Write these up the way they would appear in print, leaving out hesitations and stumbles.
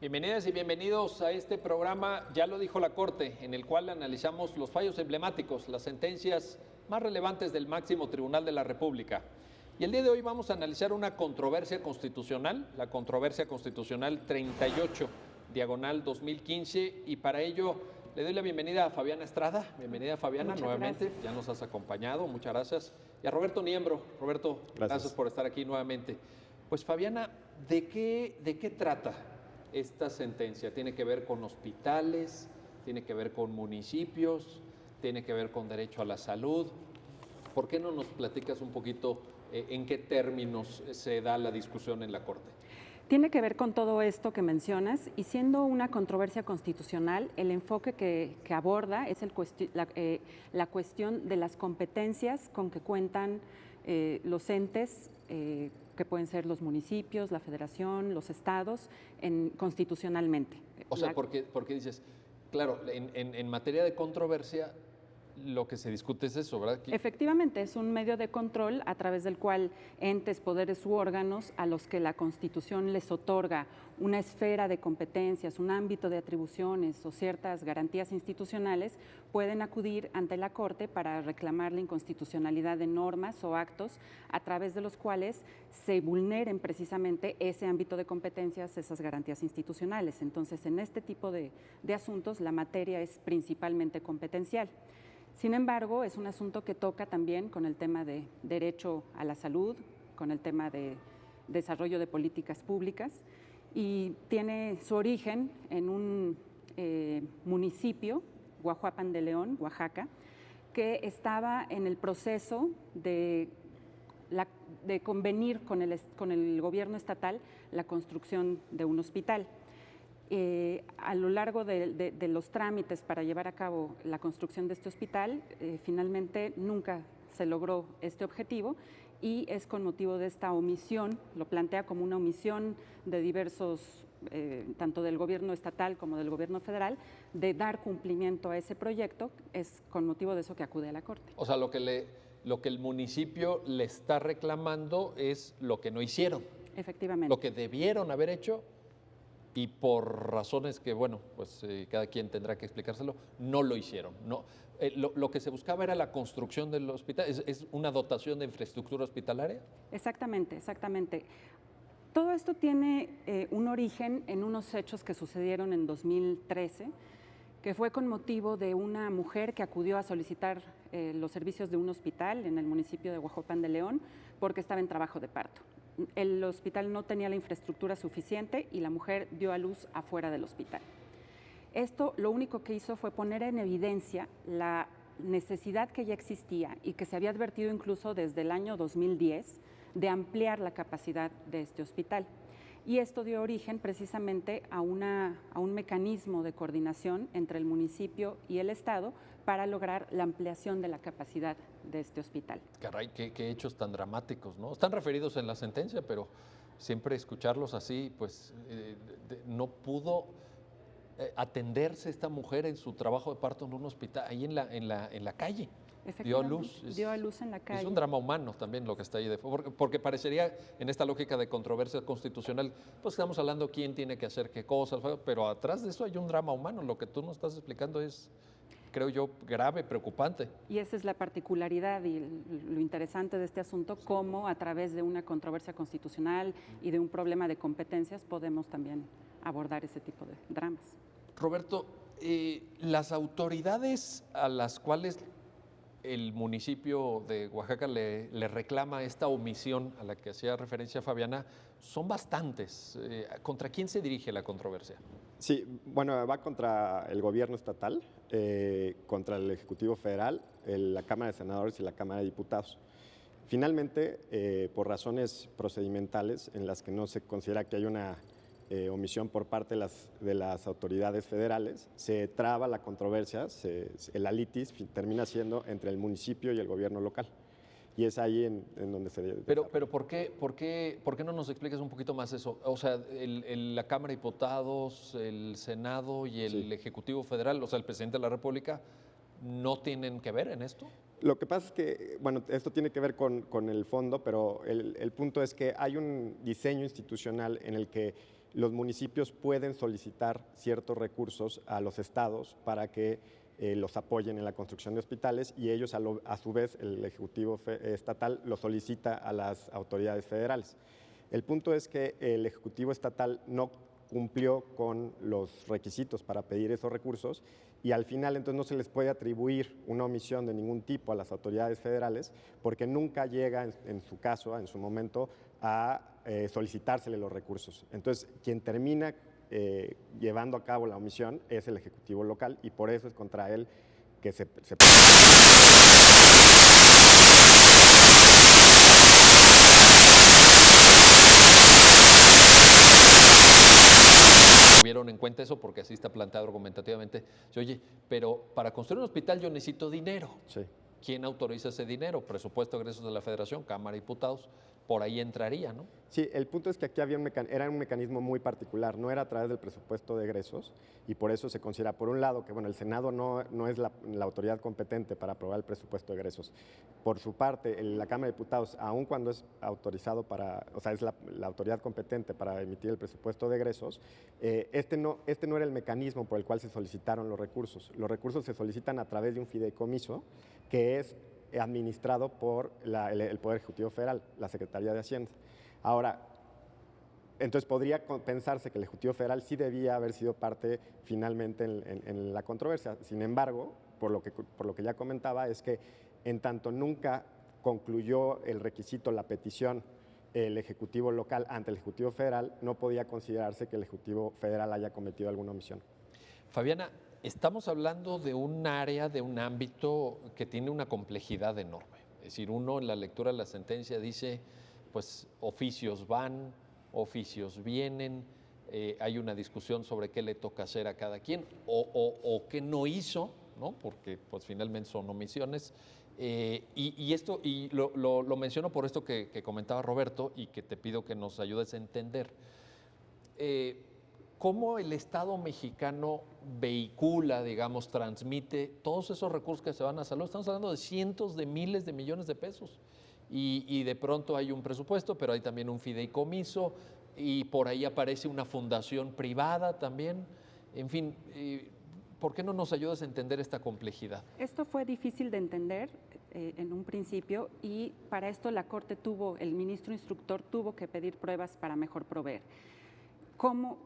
Bienvenidas y bienvenidos a este programa, ya lo dijo la Corte, en el cual analizamos los fallos emblemáticos, las sentencias más relevantes del máximo tribunal de la República. Y el día de hoy vamos a analizar una controversia constitucional, la controversia constitucional 38, diagonal 2015, y para ello le doy la bienvenida a Fabiana Estrada. Bienvenida, Fabiana, Muchas nuevamente, gracias. ya nos has acompañado, muchas gracias. Y a Roberto Niembro. Roberto, gracias por estar aquí nuevamente. Pues Fabiana, ¿de qué trata esta sentencia? ¿Tiene que ver con hospitales? ¿Tiene que ver con municipios? ¿Tiene que ver con derecho a la salud? ¿Por qué no nos platicas un poquito en qué términos se da la discusión en la Corte? Tiene que ver con todo esto que mencionas y siendo una controversia constitucional, el enfoque que aborda es la cuestión de las competencias con que cuentan los entes, que pueden ser los municipios, la federación, los estados, constitucionalmente. O sea, porque dices, claro, en materia de controversia, lo que se discute es eso, ¿verdad? Efectivamente, es un medio de control a través del cual entes, poderes u órganos a los que la Constitución les otorga una esfera de competencias, un ámbito de atribuciones o ciertas garantías institucionales, pueden acudir ante la Corte para reclamar la inconstitucionalidad de normas o actos a través de los cuales se vulneren precisamente ese ámbito de competencias, esas garantías institucionales. Entonces, en este tipo de asuntos, la materia es principalmente competencial. Sin embargo, es un asunto que toca también con el tema de derecho a la salud, con el tema de desarrollo de políticas públicas y tiene su origen en un municipio, Guajuapan de León, Oaxaca, que estaba en el proceso de convenir con el gobierno estatal la construcción de un hospital. A lo largo de los trámites para llevar a cabo la construcción de este hospital, finalmente nunca se logró este objetivo y es con motivo de esta omisión, lo plantea como una omisión de diversos, tanto del gobierno estatal como del gobierno federal, de dar cumplimiento a ese proyecto, es con motivo de eso que acude a la Corte. O sea, lo que el municipio le está reclamando es lo que no hicieron. Efectivamente. Lo que debieron haber hecho y por razones que, bueno, pues cada quien tendrá que explicárselo, no lo hicieron. No, lo que se buscaba era la construcción del hospital. ¿Es una dotación de infraestructura hospitalaria? Exactamente, exactamente. Todo esto tiene un origen en unos hechos que sucedieron en 2013, que fue con motivo de una mujer que acudió a solicitar los servicios de un hospital en el municipio de Guajuapan de León porque estaba en trabajo de parto. El hospital no tenía la infraestructura suficiente y la mujer dio a luz afuera del hospital. Esto lo único que hizo fue poner en evidencia la necesidad que ya existía y que se había advertido incluso desde el año 2010 de ampliar la capacidad de este hospital. Y esto dio origen precisamente a un mecanismo de coordinación entre el municipio y el Estado para lograr la ampliación de la capacidad de este hospital. Caray, qué hechos tan dramáticos, ¿no? Están referidos en la sentencia, pero siempre escucharlos así, pues no pudo atenderse esta mujer en su trabajo de parto en un hospital, ahí en la calle. Dio a luz. Dio a luz en la calle. Es un drama humano también lo que está ahí, porque parecería en esta lógica de controversia constitucional, pues estamos hablando quién tiene que hacer qué cosas, pero atrás de eso hay un drama humano. Lo que tú nos estás explicando es, creo yo, grave, preocupante. Y esa es la particularidad y lo interesante de este asunto, cómo a través de una controversia constitucional y de un problema de competencias podemos también abordar ese tipo de dramas. Roberto, las autoridades a las cuales el municipio de Oaxaca le reclama esta omisión a la que hacía referencia Fabiana, son bastantes. ¿Contra quién se dirige la controversia? Sí, bueno, va contra el gobierno estatal, contra el Ejecutivo Federal, la Cámara de Senadores y la Cámara de Diputados. Finalmente, por razones procedimentales en las que no se considera que hay una omisión por parte de las autoridades federales, se traba la controversia, la litis termina siendo entre el municipio y el gobierno local. Y es ahí en donde se... Pero ¿por qué no nos explicas un poquito más eso? O sea, la Cámara de Diputados, el Senado y el Ejecutivo Federal, o sea, el presidente de la República, ¿no tienen que ver en esto? Lo que pasa es que, bueno, esto tiene que ver con el fondo, pero el punto es que hay un diseño institucional en el que los municipios pueden solicitar ciertos recursos a los estados para que los apoyen en la construcción de hospitales y ellos a su vez el Ejecutivo estatal lo solicita a las autoridades federales. El punto es que el Ejecutivo estatal no cumplió con los requisitos para pedir esos recursos y al final entonces no se les puede atribuir una omisión de ningún tipo a las autoridades federales porque nunca llega en su caso, en su momento, a solicitársele los recursos. Entonces, quien termina llevando a cabo la omisión es el Ejecutivo local y por eso es contra él que se Tuvieron en cuenta eso porque así está planteado argumentativamente. Oye, pero para construir un hospital yo necesito dinero. Sí. ¿Quién autoriza ese dinero? Presupuesto de egresos de la Federación, Cámara de Diputados, por ahí entraría, ¿no? Sí, el punto es que aquí había era un mecanismo muy particular, no era a través del presupuesto de egresos y por eso se considera, por un lado, que bueno, el Senado no es la autoridad competente para aprobar el presupuesto de egresos. Por su parte, la Cámara de Diputados, aun cuando es autorizado es la autoridad competente para emitir el presupuesto de egresos, este no era el mecanismo por el cual se solicitaron los recursos. Los recursos se solicitan a través de un fideicomiso que es administrado por el Poder Ejecutivo Federal, la Secretaría de Hacienda. Ahora, entonces podría pensarse que el Ejecutivo Federal sí debía haber sido parte finalmente en la controversia. Sin embargo, por lo que ya comentaba, es que en tanto nunca concluyó el requisito, la petición, el Ejecutivo local ante el Ejecutivo Federal, no podía considerarse que el Ejecutivo Federal haya cometido alguna omisión. Fabiana, estamos hablando de un área, de un ámbito que tiene una complejidad enorme. Es decir, uno en la lectura de la sentencia dice, pues oficios van, oficios vienen, hay una discusión sobre qué le toca hacer a cada quien o qué no hizo, ¿no? Porque pues finalmente son omisiones. Y lo menciono por esto que comentaba Roberto y que te pido que nos ayudes a entender. ¿Cómo el Estado mexicano vehicula, digamos, transmite todos esos recursos que se van a salud? Estamos hablando de cientos de miles de millones de pesos. Y de pronto hay un presupuesto, pero hay también un fideicomiso y por ahí aparece una fundación privada también. En fin, ¿por qué no nos ayudas a entender esta complejidad? Esto fue difícil de entender en un principio y para esto la Corte el ministro instructor tuvo que pedir pruebas para mejor proveer. ¿Cómo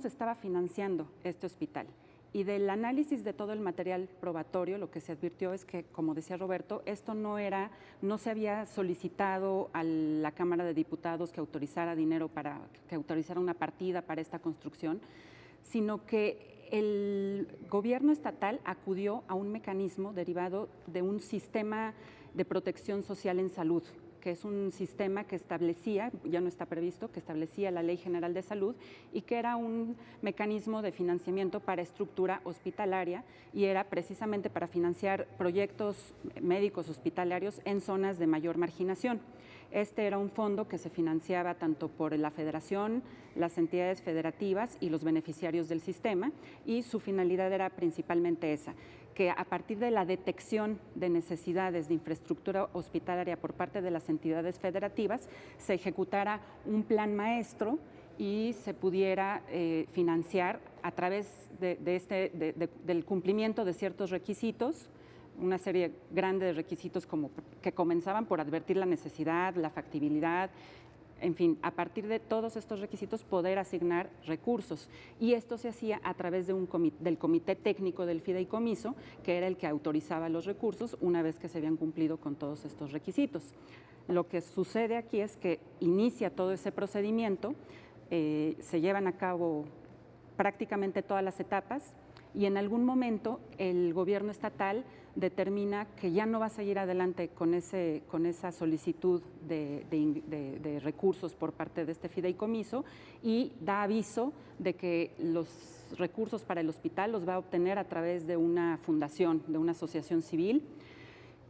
se estaba financiando este hospital? Y del análisis de todo el material probatorio, lo que se advirtió es que, como decía Roberto, esto no se había solicitado a la Cámara de Diputados que autorizara dinero que autorizara una partida para esta construcción, sino que el gobierno estatal acudió a un mecanismo derivado de un sistema de protección social en salud, que es un sistema que establecía, ya no está previsto, que establecía la Ley General de Salud y que era un mecanismo de financiamiento para estructura hospitalaria y era precisamente para financiar proyectos médicos hospitalarios en zonas de mayor marginación. Este era un fondo que se financiaba tanto por la Federación, las entidades federativas y los beneficiarios del sistema y su finalidad era principalmente esa, que a partir de la detección de necesidades de infraestructura hospitalaria por parte de las entidades federativas se ejecutara un plan maestro y se pudiera financiar a través del cumplimiento de ciertos requisitos, una serie grande de requisitos que comenzaban por advertir la necesidad, la factibilidad, en fin, a partir de todos estos requisitos poder asignar recursos. Y esto se hacía a través del comité técnico del fideicomiso, que era el que autorizaba los recursos una vez que se habían cumplido con todos estos requisitos. Lo que sucede aquí es que inicia todo ese procedimiento, se llevan a cabo prácticamente todas las etapas y en algún momento el gobierno estatal determina que ya no va a seguir adelante con esa solicitud de recursos por parte de este fideicomiso y da aviso de que los recursos para el hospital los va a obtener a través de una fundación, de una asociación civil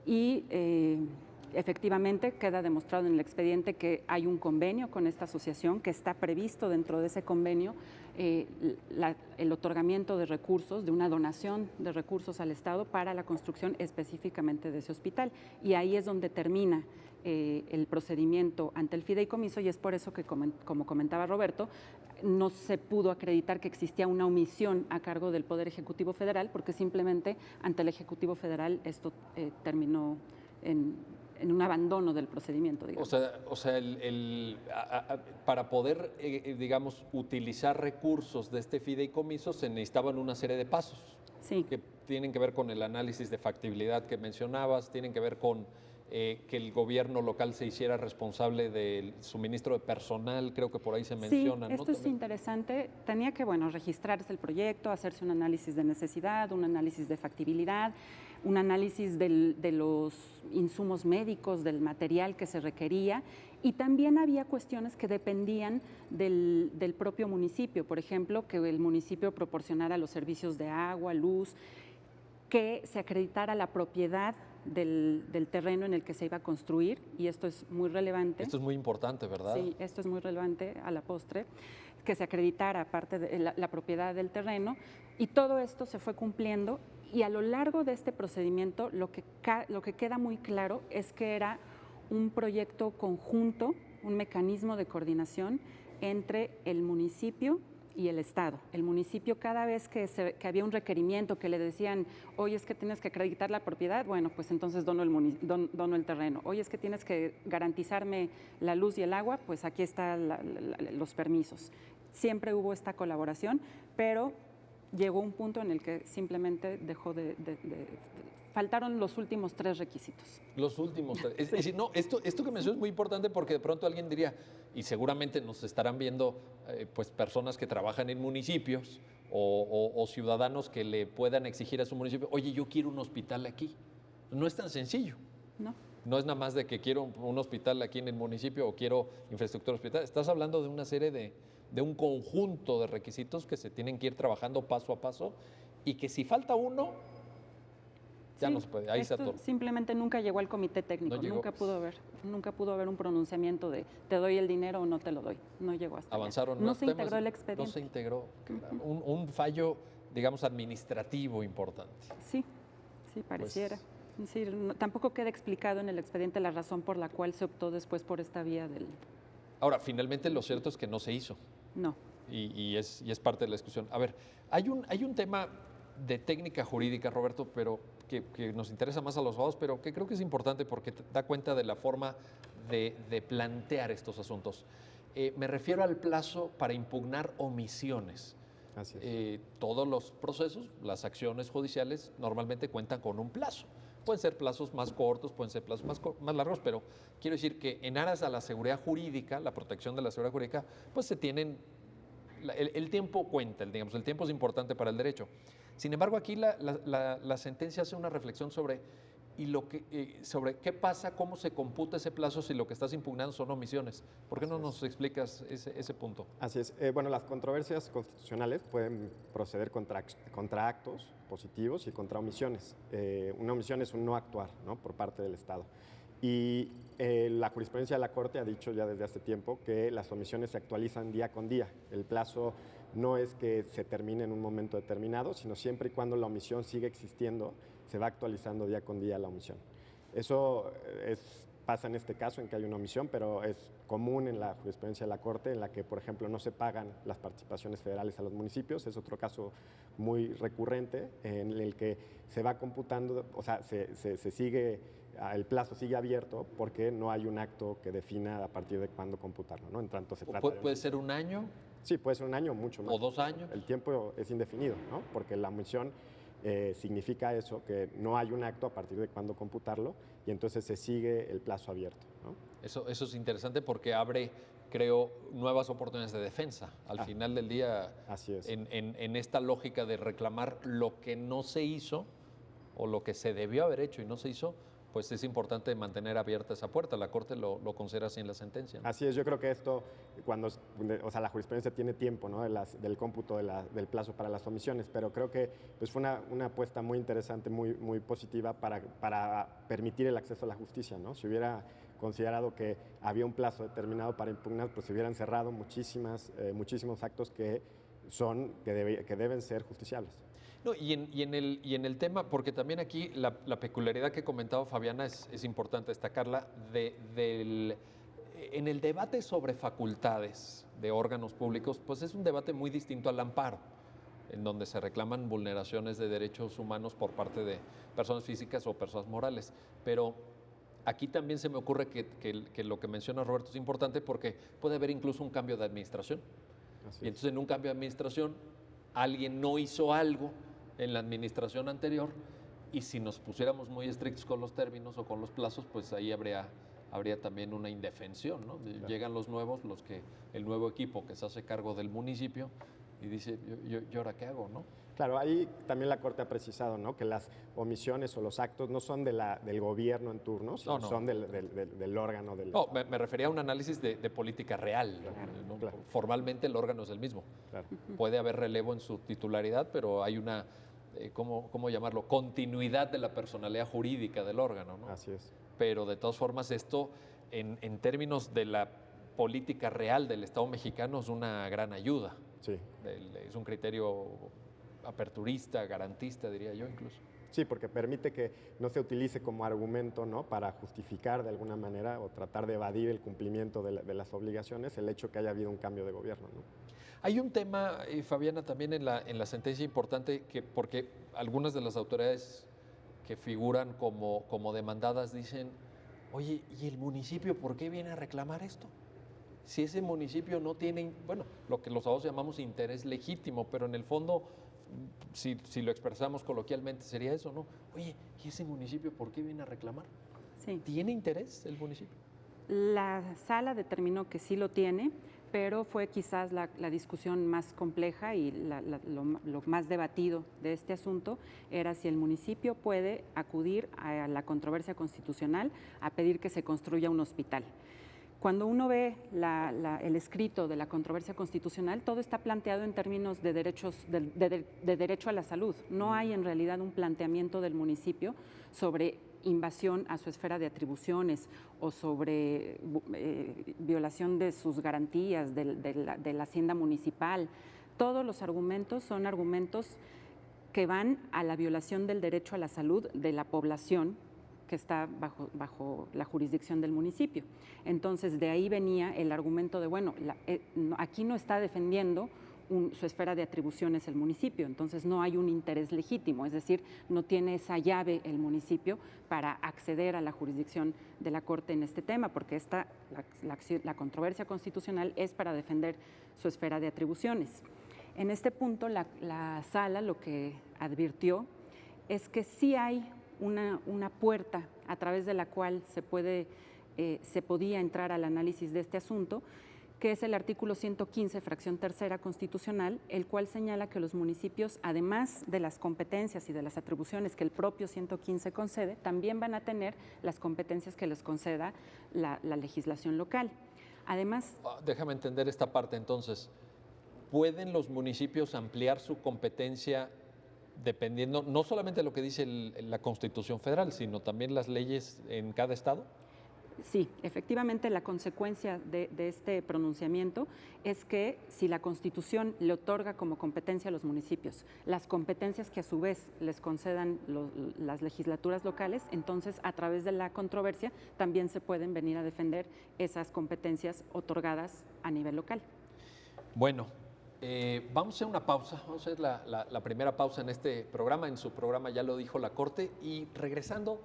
y efectivamente queda demostrado en el expediente que hay un convenio con esta asociación, que está previsto dentro de ese convenio el otorgamiento de recursos, de una donación de recursos al Estado para la construcción específicamente de ese hospital. Y ahí es donde termina el procedimiento ante el fideicomiso, y es por eso que, como comentaba Roberto, no se pudo acreditar que existía una omisión a cargo del Poder Ejecutivo Federal, porque simplemente ante el Ejecutivo Federal esto terminó en un abandono del procedimiento, digamos. O sea para poder, digamos, utilizar recursos de este fideicomiso se necesitaban una serie de pasos. Sí. Que tienen que ver con el análisis de factibilidad que mencionabas, tienen que ver con que el gobierno local se hiciera responsable del suministro de personal, creo que por ahí se menciona. Sí, esto es interesante. Tenía que, registrarse el proyecto, hacerse un análisis de necesidad, un análisis de factibilidad, un análisis de los insumos médicos, del material que se requería, y también había cuestiones que dependían del propio municipio, por ejemplo, que el municipio proporcionara los servicios de agua, luz, que se acreditara la propiedad del terreno en el que se iba a construir, y esto es muy relevante. Esto es muy importante, ¿verdad? Sí, esto es muy relevante a la postre, que se acreditara aparte de la propiedad del terreno, y todo esto se fue cumpliendo, y a lo largo de este procedimiento lo que queda muy claro es que era un proyecto conjunto, un mecanismo de coordinación entre el municipio y el Estado. El municipio, cada vez que había un requerimiento que le decían, oye, es que tienes que acreditar la propiedad, bueno, pues entonces dono el terreno. Oye, es que tienes que garantizarme la luz y el agua, pues aquí están los permisos. Siempre hubo esta colaboración, pero llegó un punto en el que simplemente dejó faltaron los últimos 3 requisitos. Los últimos 3. Es decir, no, esto que mencionas es muy importante, porque de pronto alguien diría, y seguramente nos estarán viendo pues personas que trabajan en municipios o ciudadanos que le puedan exigir a su municipio, oye, yo quiero un hospital aquí. No es tan sencillo. No. No es nada más de que quiero un hospital aquí en el municipio o quiero infraestructura hospital. Estás hablando de una serie de un conjunto de requisitos que se tienen que ir trabajando paso a paso, y que si falta uno, ya no se puede, ahí se atoró. Simplemente nunca llegó al comité técnico, nunca pudo haber un pronunciamiento de te doy el dinero o no te lo doy, no llegó hasta Avanzaron allá. No se integró el expediente. No se integró, un fallo, digamos, administrativo importante. Sí, pareciera. Pues, sí, tampoco queda explicado en el expediente la razón por la cual se optó después por esta vía del... Ahora, finalmente lo cierto es que no se hizo. No. Y es parte de la discusión. A ver, hay un tema de técnica jurídica, Roberto, pero que nos interesa más a los abogados, pero que creo que es importante porque da cuenta de la forma de plantear estos asuntos. Me refiero al plazo para impugnar omisiones. Así es. Todos los procesos, las acciones judiciales, normalmente cuentan con un plazo. Pueden ser plazos más cortos, pueden ser plazos más largos, pero quiero decir que en aras a la seguridad jurídica, la protección de la seguridad jurídica, pues se tienen... El tiempo cuenta, digamos, el tiempo es importante para el derecho. Sin embargo, aquí la sentencia hace una reflexión sobre qué pasa, cómo se computa ese plazo si lo que estás impugnando son omisiones. ¿Por qué no nos explicas ese punto? Así es. Bueno, las controversias constitucionales pueden proceder contra actos positivos y contra omisiones. Una omisión es un no actuar, ¿no?, por parte del Estado. Y la jurisprudencia de la Corte ha dicho ya desde hace tiempo que las omisiones se actualizan día con día. El plazo no es que se termine en un momento determinado, sino siempre y cuando la omisión sigue existiendo, se va actualizando día con día la omisión. Eso pasa en este caso, en que hay una omisión, pero es común en la jurisprudencia de la Corte, en la que, por ejemplo, no se pagan las participaciones federales a los municipios. Es otro caso muy recurrente en el que se va computando, o sea, se sigue, el plazo sigue abierto porque no hay un acto que defina a partir de cuándo computarlo, ¿no? En tanto se trata ¿Puede ser un año? Sí, puede ser un año o mucho más. ¿O 2 años? El tiempo es indefinido, ¿no? Porque la omisión significa eso, que no hay un acto a partir de cuándo computarlo, y entonces se sigue el plazo abierto, ¿no? Eso es interesante porque abre, creo, nuevas oportunidades de defensa. Al final del día, así es. En esta lógica de reclamar lo que no se hizo o lo que se debió haber hecho y no se hizo, pues es importante mantener abierta esa puerta. La Corte lo considera así en la sentencia, ¿no? Así es, yo creo que esto, la jurisprudencia tiene tiempo, ¿no? Del cómputo del plazo para las omisiones, pero creo que pues, fue una apuesta muy interesante, muy positiva para permitir el acceso a la justicia, ¿no? Si hubiera considerado que había un plazo determinado para impugnar, pues se hubieran cerrado muchísimos actos que deben ser justiciables. No, y en el tema, porque también aquí la peculiaridad que comentaba Fabiana es importante destacarla, en el debate sobre facultades de órganos públicos, pues es un debate muy distinto al amparo, en donde se reclaman vulneraciones de derechos humanos por parte de personas físicas o personas morales. Pero aquí también se me ocurre que lo que menciona Roberto es importante porque puede haber incluso un cambio de administración. Y entonces en un cambio de administración alguien no hizo algo en la administración anterior y si nos pusiéramos muy estrictos con los términos o con los plazos, pues ahí habría también una indefensión, ¿no? Claro. Llegan los nuevos, el nuevo equipo que se hace cargo del municipio y dice, ¿yo ahora qué hago, no? Claro, ahí también la Corte ha precisado, ¿no? Que las omisiones o los actos no son del gobierno en turno, sino son del órgano. No, me refería a un análisis de política real. Claro, ¿no? Claro. Formalmente el órgano es el mismo. Claro. Puede haber relevo en su titularidad, pero hay una, ¿cómo llamarlo? Continuidad de la personalidad jurídica del órgano, ¿no? Así es. Pero de todas formas esto, en términos de la política real del Estado mexicano, es una gran ayuda. Sí. Es un criterio aperturista, garantista, diría yo incluso. Sí, porque permite que no se utilice como argumento, ¿no? Para justificar de alguna manera o tratar de evadir el cumplimiento de las obligaciones el hecho que haya habido un cambio de gobierno, ¿no? Hay un tema, Fabiana, también en la sentencia importante, porque algunas de las autoridades que figuran como demandadas dicen, oye, ¿y el municipio por qué viene a reclamar esto? Si ese municipio no tiene, bueno, lo que los abogados llamamos interés legítimo, pero en el fondo, si lo expresamos coloquialmente, sería eso, ¿no? Oye, ¿y ese municipio por qué viene a reclamar? Sí. ¿Tiene interés el municipio? La sala determinó que sí lo tiene, pero fue quizás la discusión más compleja y lo más debatido de este asunto era si el municipio puede acudir a la controversia constitucional a pedir que se construya un hospital. Cuando uno ve el escrito de la controversia constitucional, todo está planteado en términos de derecho a la salud. No hay en realidad un planteamiento del municipio sobre invasión a su esfera de atribuciones o sobre violación de sus garantías de la hacienda municipal. Todos los argumentos son argumentos que van a la violación del derecho a la salud de la población que está bajo la jurisdicción del municipio. Entonces, de ahí venía el argumento de, bueno, aquí no está defendiendo su esfera de atribuciones el municipio, entonces no hay un interés legítimo, es decir, no tiene esa llave el municipio para acceder a la jurisdicción de la Corte en este tema, porque la controversia constitucional es para defender su esfera de atribuciones. En este punto, la sala lo que advirtió es que sí hay una puerta a través de la cual se podía entrar al análisis de este asunto, que es el artículo 115, fracción tercera constitucional, el cual señala que los municipios, además de las competencias y de las atribuciones que el propio 115 concede, también van a tener las competencias que les conceda la legislación local. Además... Déjame entender esta parte entonces. ¿Pueden los municipios ampliar su competencia dependiendo no solamente de lo que dice la Constitución Federal, sino también las leyes en cada estado? Sí, efectivamente la consecuencia de este pronunciamiento es que si la Constitución le otorga como competencia a los municipios las competencias que a su vez les concedan las legislaturas locales, entonces a través de la controversia también se pueden venir a defender esas competencias otorgadas a nivel local. Bueno, vamos a hacer una pausa, vamos a hacer la primera pausa en este programa, en su programa ya lo dijo la Corte, y regresando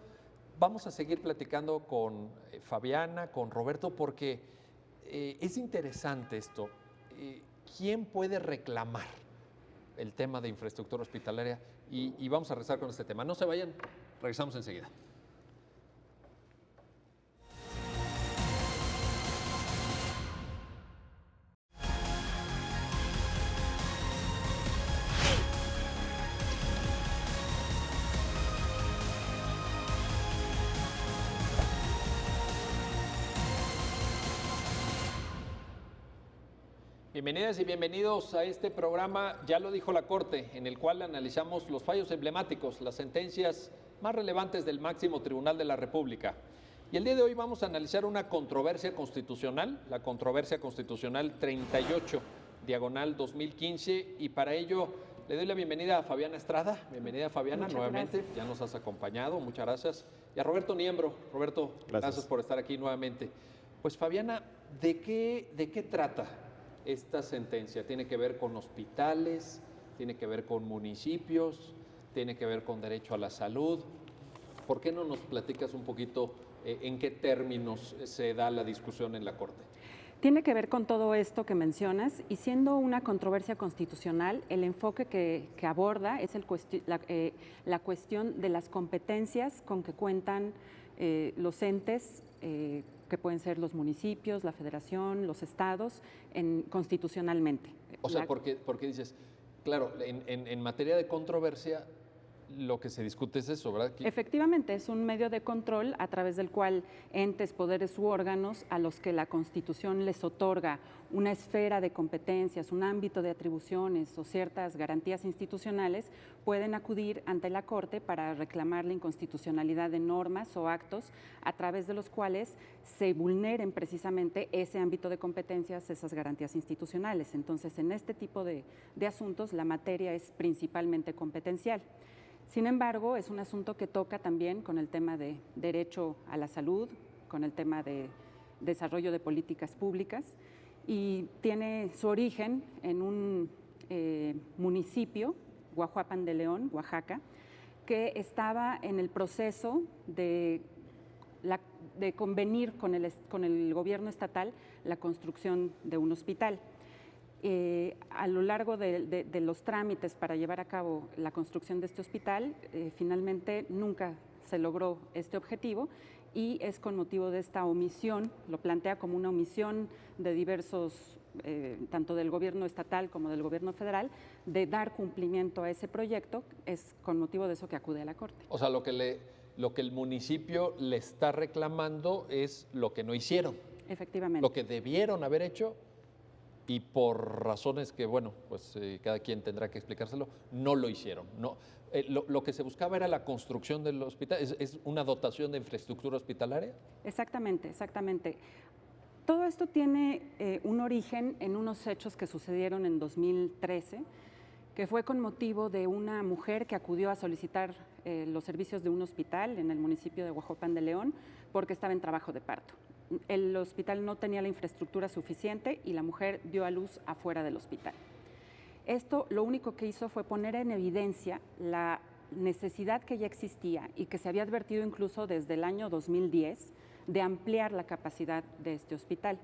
vamos a seguir platicando con Fabiana, con Roberto, porque es interesante esto. ¿Quién puede reclamar el tema de infraestructura hospitalaria? Y vamos a regresar con este tema. No se vayan, regresamos enseguida. Bienvenidas y bienvenidos a este programa, ya lo dijo la Corte, en el cual analizamos los fallos emblemáticos, las sentencias más relevantes del máximo tribunal de la República. Y el día de hoy vamos a analizar una controversia constitucional, la controversia constitucional 38, diagonal 2015, y para ello le doy la bienvenida a Fabiana Estrada. Bienvenida, Fabiana, muchas nuevamente. Gracias. Ya nos has acompañado, muchas gracias. Y a Roberto Niembro. Roberto, gracias por estar aquí nuevamente. Pues Fabiana, ¿de qué trata esta sentencia? ¿Tiene que ver con hospitales? ¿Tiene que ver con municipios? ¿Tiene que ver con derecho a la salud? ¿Por qué no nos platicas un poquito en qué términos se da la discusión en la Corte? Tiene que ver con todo esto que mencionas y siendo una controversia constitucional, el enfoque que aborda es la cuestión de las competencias con que cuentan los entes, que pueden ser los municipios, la federación, los estados, constitucionalmente. O sea, porque dices, claro, en materia de controversia, lo que se discute es eso, ¿verdad? Efectivamente, es un medio de control a través del cual entes, poderes u órganos a los que la Constitución les otorga una esfera de competencias, un ámbito de atribuciones o ciertas garantías institucionales, pueden acudir ante la Corte para reclamar la inconstitucionalidad de normas o actos a través de los cuales se vulneren precisamente ese ámbito de competencias, esas garantías institucionales. Entonces, en este tipo de asuntos, la materia es principalmente competencial. Sin embargo, es un asunto que toca también con el tema de derecho a la salud, con el tema de desarrollo de políticas públicas y tiene su origen en un municipio, Guajuapan de León, Oaxaca, que estaba en el proceso de convenir con el gobierno estatal la construcción de un hospital. A lo largo de los trámites para llevar a cabo la construcción de este hospital, finalmente nunca se logró este objetivo y es con motivo de esta omisión, lo plantea como una omisión de diversos, tanto del gobierno estatal como del gobierno federal, de dar cumplimiento a ese proyecto, es con motivo de eso que acude a la Corte. O sea, lo que el municipio le está reclamando es lo que no hicieron. Efectivamente. Lo que debieron haber hecho y por razones que, bueno, pues cada quien tendrá que explicárselo, no lo hicieron. No, lo que se buscaba era la construcción del hospital. ¿Es una dotación de infraestructura hospitalaria? Exactamente, exactamente. Todo esto tiene un origen en unos hechos que sucedieron en 2013, que fue con motivo de una mujer que acudió a solicitar los servicios de un hospital en el municipio de Guajuapan de León porque estaba en trabajo de parto. El hospital no tenía la infraestructura suficiente y la mujer dio a luz afuera del hospital. Esto lo único que hizo fue poner en evidencia la necesidad que ya existía y que se había advertido incluso desde el año 2010 de ampliar la capacidad de este hospital.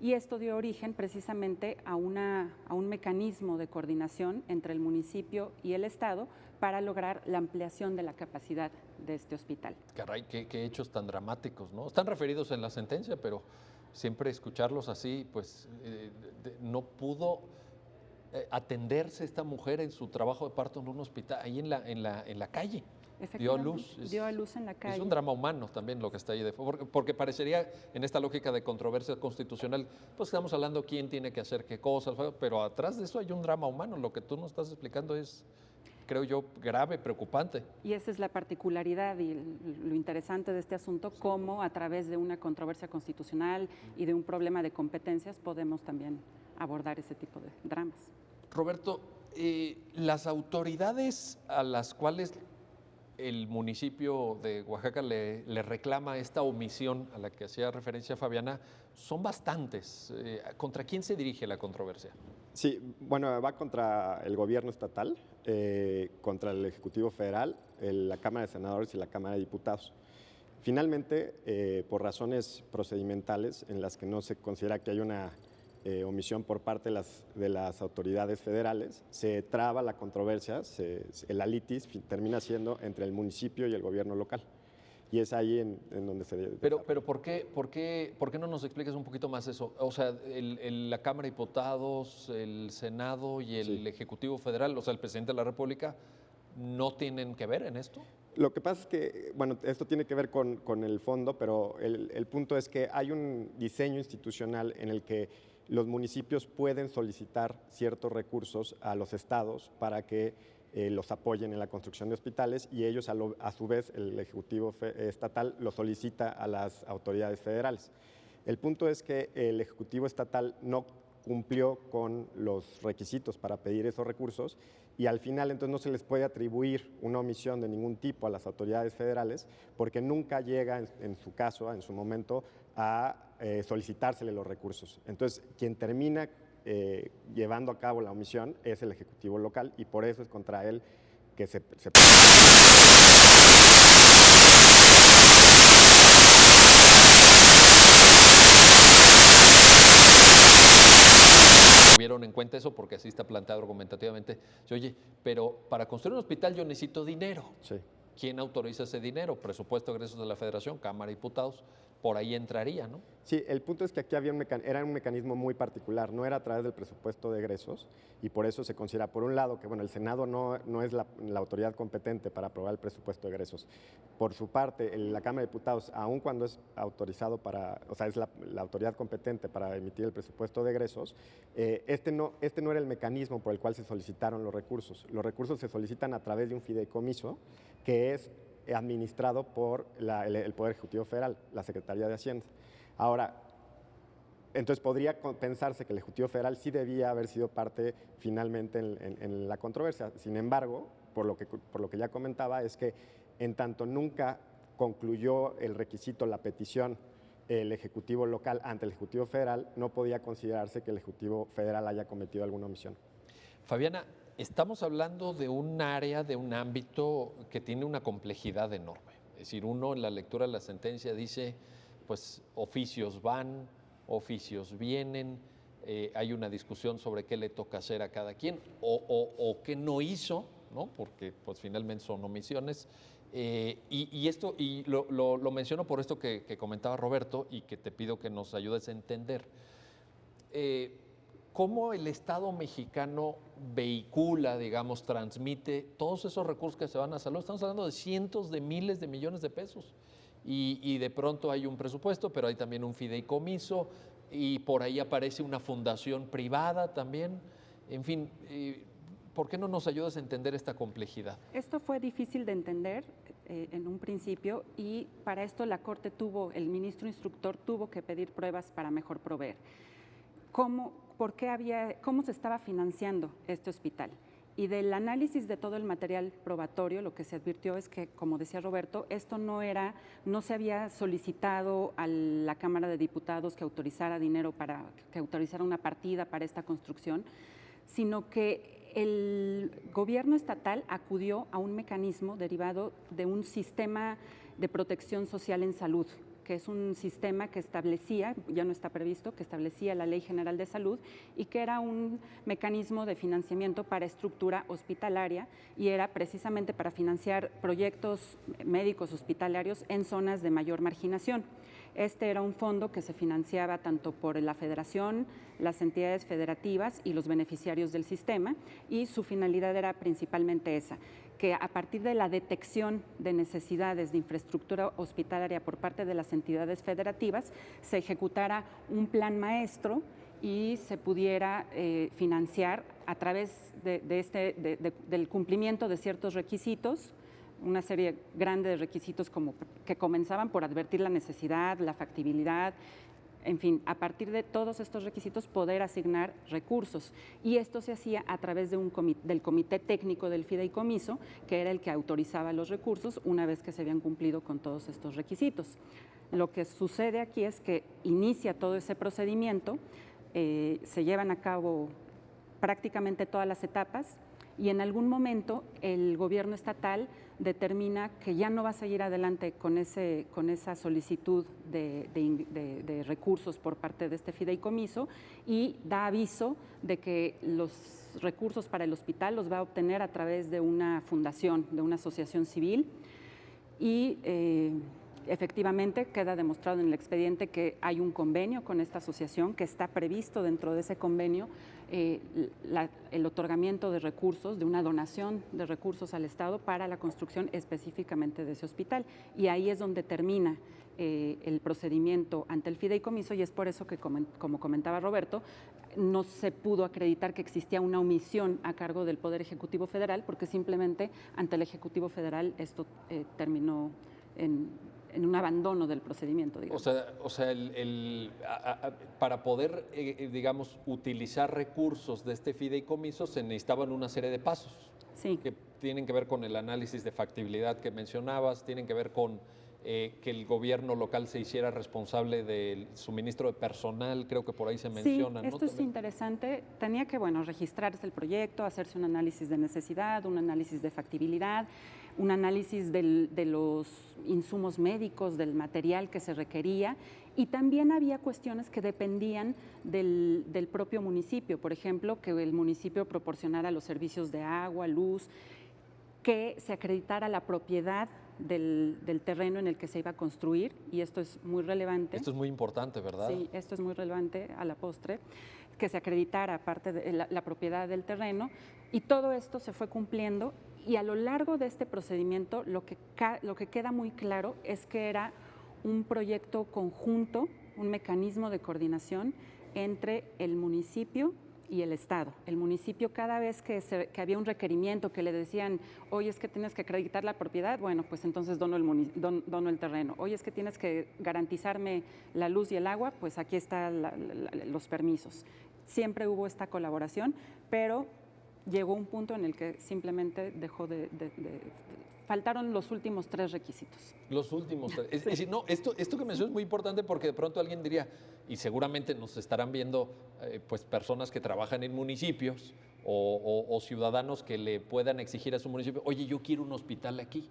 Y esto dio origen precisamente a un mecanismo de coordinación entre el municipio y el Estado para lograr la ampliación de la capacidad de este hospital. Caray, qué hechos tan dramáticos, ¿no? Están referidos en la sentencia, pero siempre escucharlos así, pues no pudo atenderse esta mujer en su trabajo de parto en un hospital, ahí en la calle. Dio a luz. Dio a luz en la calle. Es un drama humano también lo que está ahí, porque parecería en esta lógica de controversia constitucional, pues estamos hablando quién tiene que hacer qué cosas, pero atrás de eso hay un drama humano. Lo que tú nos estás explicando es, creo yo, grave, preocupante. Y esa es la particularidad y lo interesante de este asunto, cómo a través de una controversia constitucional y de un problema de competencias podemos también abordar ese tipo de dramas. Roberto, las autoridades a las cuales el municipio de Oaxaca le reclama esta omisión a la que hacía referencia Fabiana, son bastantes. ¿Contra quién se dirige la controversia? Sí, bueno, va contra el gobierno estatal, contra el Ejecutivo Federal, la Cámara de Senadores y la Cámara de Diputados. Finalmente, por razones procedimentales en las que no se considera que hay una omisión por parte de las autoridades federales, se traba la controversia, la litis termina siendo entre el municipio y el gobierno local. Y es ahí en donde se debe. Pero ¿por qué no nos explicas un poquito más eso? O sea, la Cámara de Diputados, el Senado y el Ejecutivo Federal, o sea, el presidente de la República, ¿no tienen que ver en esto? Lo que pasa es que, bueno, esto tiene que ver con el fondo, pero el punto es que hay un diseño institucional en el que los municipios pueden solicitar ciertos recursos a los estados para que los apoyen en la construcción de hospitales y ellos a su vez el Ejecutivo estatal lo solicita a las autoridades federales. El punto es que el Ejecutivo estatal no cumplió con los requisitos para pedir esos recursos y al final entonces no se les puede atribuir una omisión de ningún tipo a las autoridades federales porque nunca llega en su caso, en su momento, a solicitársele los recursos. Entonces, quien termina llevando a cabo la omisión es el Ejecutivo local y por eso es contra él que se Tuvieron en cuenta eso porque así está planteado argumentativamente. Oye, pero para construir un hospital yo necesito dinero. Sí. ¿Quién autoriza ese dinero? Presupuesto de egresos de la Federación, Cámara de Diputados, por ahí entraría, ¿no? Sí, el punto es que aquí había era un mecanismo muy particular, no era a través del presupuesto de egresos y por eso se considera, por un lado, que bueno, el Senado no es la autoridad competente para aprobar el presupuesto de egresos. Por su parte, la Cámara de Diputados, aun cuando es autorizado es la autoridad competente para emitir el presupuesto de egresos, este no era el mecanismo por el cual se solicitaron los recursos. Los recursos se solicitan a través de un fideicomiso que es administrado por el Poder Ejecutivo Federal, la Secretaría de Hacienda. Ahora, entonces podría pensarse que el Ejecutivo Federal sí debía haber sido parte finalmente en la controversia. Sin embargo, por lo que ya comentaba, es que en tanto nunca concluyó el requisito, la petición, el Ejecutivo local ante el Ejecutivo Federal, no podía considerarse que el Ejecutivo Federal haya cometido alguna omisión. Fabiana, estamos hablando de un área, de un ámbito que tiene una complejidad enorme. Es decir, uno en la lectura de la sentencia dice, pues oficios van, oficios vienen, hay una discusión sobre qué le toca hacer a cada quien o qué no hizo, ¿no? Porque pues finalmente son omisiones. Y lo menciono por esto que comentaba Roberto y que te pido que nos ayudes a entender. ¿Cómo el Estado mexicano vehicula, digamos, transmite todos esos recursos que se van a salud? Estamos hablando de cientos de miles de millones de pesos. Y de pronto hay un presupuesto, pero hay también un fideicomiso y por ahí aparece una fundación privada también. En fin, ¿por qué no nos ayudas a entender esta complejidad? Esto fue difícil de entender en un principio y para esto la Corte el ministro instructor tuvo que pedir pruebas para mejor proveer. ¿Cómo se estaba financiando este hospital? Y del análisis de todo el material probatorio, lo que se advirtió es que, como decía Roberto, esto no se había solicitado a la Cámara de Diputados que autorizara una partida para esta construcción, sino que el gobierno estatal acudió a un mecanismo derivado de un sistema de protección social en salud, que es un sistema que establecía, ya no está previsto, que establecía la Ley General de Salud y que era un mecanismo de financiamiento para estructura hospitalaria y era precisamente para financiar proyectos médicos hospitalarios en zonas de mayor marginación. Este era un fondo que se financiaba tanto por la Federación, las entidades federativas y los beneficiarios del sistema y su finalidad era principalmente esa, que a partir de la detección de necesidades de infraestructura hospitalaria por parte de las entidades federativas, se ejecutara un plan maestro y se pudiera financiar a través del cumplimiento de ciertos requisitos, una serie grande de requisitos que comenzaban por advertir la necesidad, la factibilidad, en fin, a partir de todos estos requisitos poder asignar recursos. Y esto se hacía a través del comité técnico del fideicomiso, que era el que autorizaba los recursos una vez que se habían cumplido con todos estos requisitos. Lo que sucede aquí es que inicia todo ese procedimiento, se llevan a cabo prácticamente todas las etapas y en algún momento el gobierno estatal determina que ya no va a seguir adelante con esa solicitud de recursos por parte de este fideicomiso y da aviso de que los recursos para el hospital los va a obtener a través de una fundación, de una asociación civil y efectivamente queda demostrado en el expediente que hay un convenio con esta asociación, que está previsto dentro de ese convenio el otorgamiento de recursos, de una donación de recursos al Estado para la construcción específicamente de ese hospital. Y ahí es donde termina el procedimiento ante el fideicomiso y es por eso que, como comentaba Roberto, no se pudo acreditar que existía una omisión a cargo del Poder Ejecutivo Federal, porque simplemente ante el Ejecutivo Federal esto terminó en un abandono del procedimiento, digamos. O sea para poder, digamos, utilizar recursos de este fideicomiso se necesitaban una serie de pasos. Sí. Que tienen que ver con el análisis de factibilidad que mencionabas, tienen que ver con que el gobierno local se hiciera responsable del suministro de personal, creo que por ahí se menciona. Sí, esto es interesante. Tenía que, registrarse el proyecto, hacerse un análisis de necesidad, un análisis de factibilidad, un análisis de los insumos médicos, del material que se requería, y también había cuestiones que dependían del propio municipio. Por ejemplo, que el municipio proporcionara los servicios de agua, luz, que se acreditara la propiedad del terreno en el que se iba a construir, y esto es muy relevante. Esto es muy importante, ¿verdad? Sí, esto es muy relevante a la postre, que se acreditara aparte de la propiedad del terreno, y todo esto se fue cumpliendo, y a lo largo de este procedimiento lo que queda muy claro es que era un proyecto conjunto, un mecanismo de coordinación entre el municipio y el Estado. El municipio, cada vez que había un requerimiento que le decían, oye, es que tienes que acreditar la propiedad, bueno, pues entonces dono el terreno. Oye, es que tienes que garantizarme la luz y el agua, pues aquí están los permisos. Siempre hubo esta colaboración, pero llegó un punto en el que simplemente dejó faltaron los últimos 3 requisitos. Los últimos 3. Es decir, no, esto que mencionas es muy importante porque de pronto alguien diría, y seguramente nos estarán viendo pues personas que trabajan en municipios o ciudadanos que le puedan exigir a su municipio, oye, yo quiero un hospital aquí.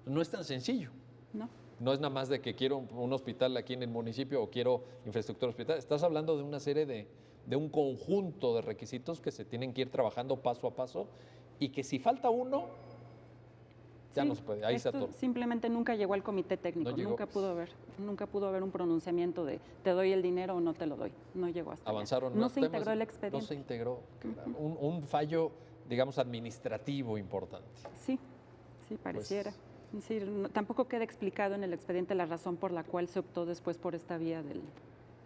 No es tan sencillo. No. No es nada más de que quiero un hospital aquí en el municipio o quiero infraestructura hospital. Estás hablando de una serie de un conjunto de requisitos que se tienen que ir trabajando paso a paso y que si falta uno, ya no se puede, ahí está todo. Simplemente nunca llegó al comité técnico, nunca pudo haber un pronunciamiento de te doy el dinero o no te lo doy, no llegó hasta avanzaron. No se integró el expediente. No se integró, un fallo, digamos, administrativo importante. Sí, pareciera. Es decir, tampoco queda explicado en el expediente la razón por la cual se optó después por esta vía del...